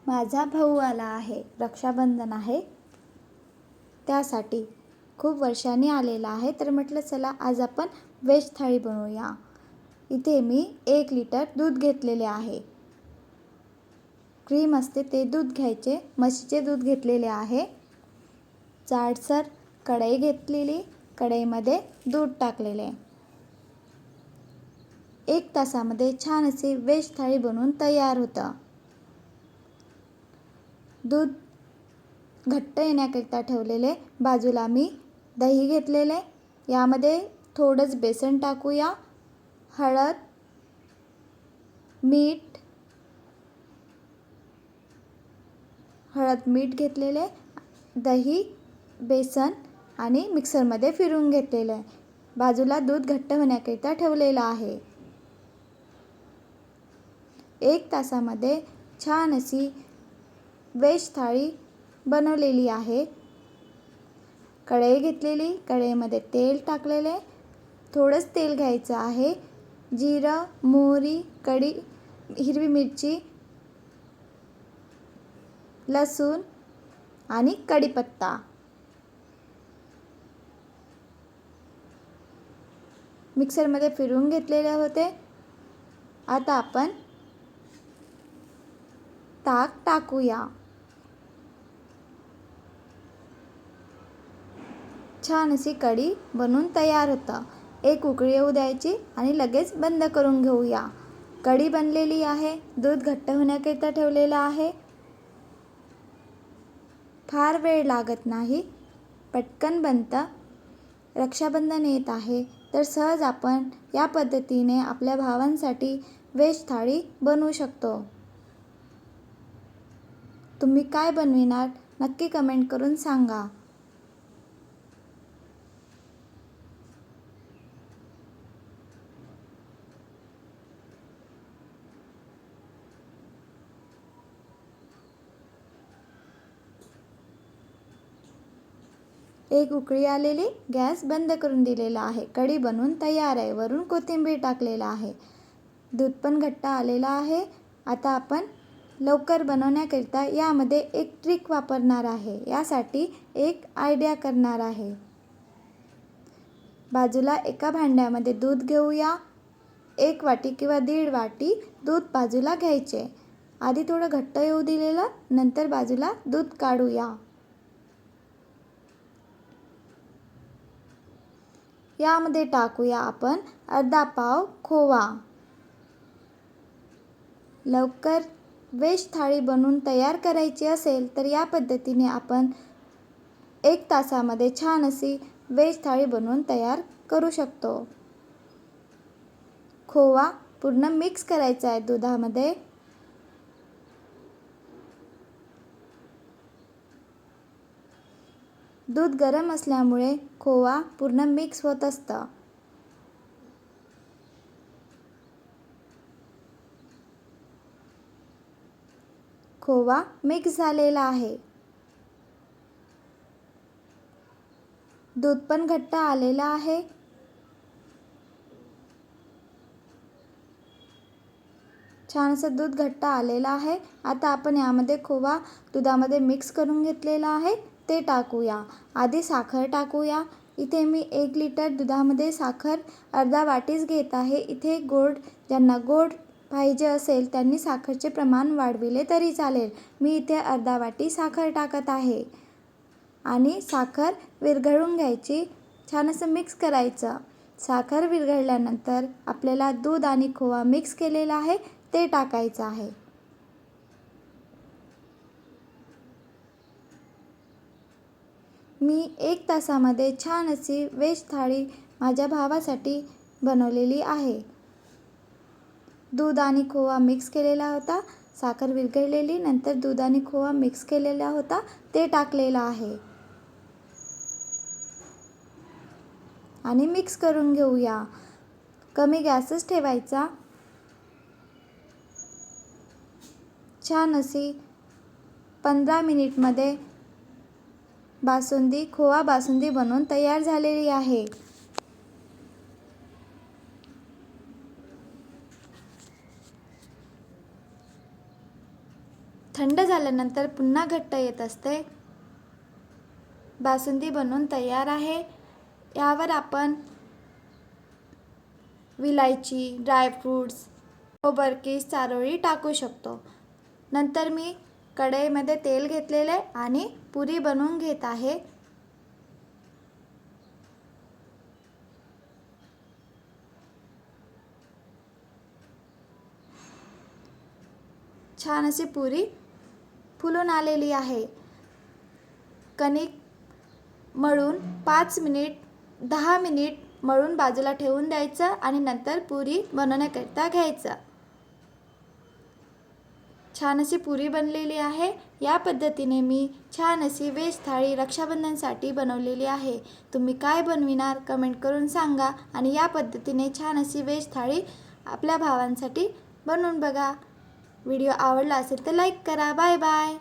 माझा भाऊ आला आहे, रक्षाबंधन आहे त्यासाठी खूप वर्षांनी आलेला आहे, तर म्हटलं चला आज आपण व्हेज थाळी बनवूया। इथे मी 1 लिटर दूध घेतलेले आहे। क्रीम असते ते दूध घ्यायचे, म्हशीचे दूध घेतलेले आहे। जाडसर कढई घेतलेली, कढईमध्ये दूध टाकलेले। 1 तासामध्ये छान अशी व्हेज थाळी बनवून तयार होतं। दूध घट्ट येण्याकरिता ठेवलेले। बाजूला मी दही घेतलेले, यामध्ये थोडंच बेसन टाकूया, हळद, मीठ घेतलेले, दही, बेसन आणि मिक्सरमध्ये फिरवून घेतलेले। बाजूला दूध घट्ट होण्याकरिता ठेवलेलं आहे। 1 तासामध्ये छान अशी व्हेज थाळी बनवलेली आहे। कढई घेतलेली, कढईमध्ये तेल टाकलेले, थोडंच तेल घ्यायचं आहे। जिरं, मोहरी, कढी, हिरवी मिरची, लसूण आणि कढीपत्ता मिक्सरमध्ये फिरवून घेतलेले होते। आता आपण ताक टाकूया। छान अशी कढी बनवून तयार होतं। 1 उकळी येऊ द्यायची आणि लगेच बंद करून घेऊया। कढी बनलेली आहे, दूध घट्ट होण्याकरिता ठेवलेलं आहे। फार वेळ लागत नाही, पटकन बनतं। रक्षाबंधन येत आहे, तर सहज आपण या पद्धतीने आपल्या भावांसाठी व्हेज थाळी बनवू शकतो। तुम्ही काय बनविणार नक्की कमेंट करून सांगा। एक उकळी आलेली, गॅस बंद करून दिलेला आहे। कढी बनवून तयार आहे। वरून कोथिंबीर टाकलेला आहे। दूध पण घट्ट आलेला आहे। आता आपण लवकर बनवण्याकरिता यामध्ये एक ट्रिक वापरणार आहे। यासाठी एक आयडिया करणार आहे। बाजूला एका भांड्यामध्ये दूध घेऊया। 1 वाटी किंवा 1.5 वाटी दूध बाजूला घ्यायचे। आधी थोडं घट्ट येऊ दिलेलं, नंतर बाजूला दूध काढूया। यामध्ये टाकूया आपण अर्धा पाव खोवा। लवकर व्हेज थाळी बनवून तयार करायची असेल तर या पद्धतीने आपण 1 तासामध्ये छान अशी व्हेज थाळी बनवून तयार करू शकतो। खोवा पूर्ण मिक्स करायचा आहे दुधामध्ये। दूध गरम असल्यामुळे खोवा पूर्ण मिक्स होत असतं। खोवा मिक्स झालेला आहे। दूध पण घट्ट आलेलं आहे। छान असं दूध घट्ट आलेलं आहे। आता आपण यामध्ये खोवा दुधामध्ये मिक्स करून घेतलेला आहे ते टाकूया। आधी साखर टाकूया। इथे मी 1 लिटर दुधामध्ये साखर अर्धा वाटीच घेत आहे। इथे ज्यांना गोड पाहिजे असेल त्यांनी साखरचे प्रमाण वाढविले तरी चालेल। मी इथे अर्धा वाटी साखर टाकत आहे आणि साखर विरघळून घ्यायची। छान असं मिक्स करायचं। साखर विरघळल्यानंतर आपल्याला दूध आणि खोवा मिक्स केलेला आहे ते टाकायचं आहे। मी 1 तासामध्ये छान अशी व्हेज थाळी माझ्या भावासाठी बनवलेली आहे। दूध आणि खोवा मिक्स केलेला होता, साखर विरघळलेली, नंतर दूध आणि खोवा मिक्स केलेला होता ते टाकलेला आहे आणि मिक्स करून घेऊया। कमी गॅसच ठेवायचा। छान अशी 15 मिनिटमध्ये खोवा बासुंदी बनवून तयार झालेली आहे। थंड झाल्यानंतर पुन्हा घट्ट येत असते. बासुंदी बनवून तयार आहे. यावर आपण विलायची, ड्रायफ्रूट्स, खोबरकीस, चारोळी टाकू शकतो. नंतर मी कढईमध्ये तेल घेतलेले आणि पुरी बनवून घेत आहे. छान अशी पुरी फुलून आलेली आहे. कणिक मळून 5 मिनिट 10 मिनिट मळून बाजूला ठेवून द्यायचं आणि नंतर पुरी बनवण्याकरिता घ्यायचं. छान अशी पुरी बनलेली आहे. या पद्धतीने मी छान अशी व्हेज थाळी रक्षाबंधनसाठी बनवलेली आहे. तुम्ही काय बनविणार कमेंट करून सांगा आणि या पद्धतीने छान अशी व्हेज थाळी आपल्या भावांसाठी बनवून बघा. व्हिडिओ आवडला असेल तर लाईक करा. Bye bye.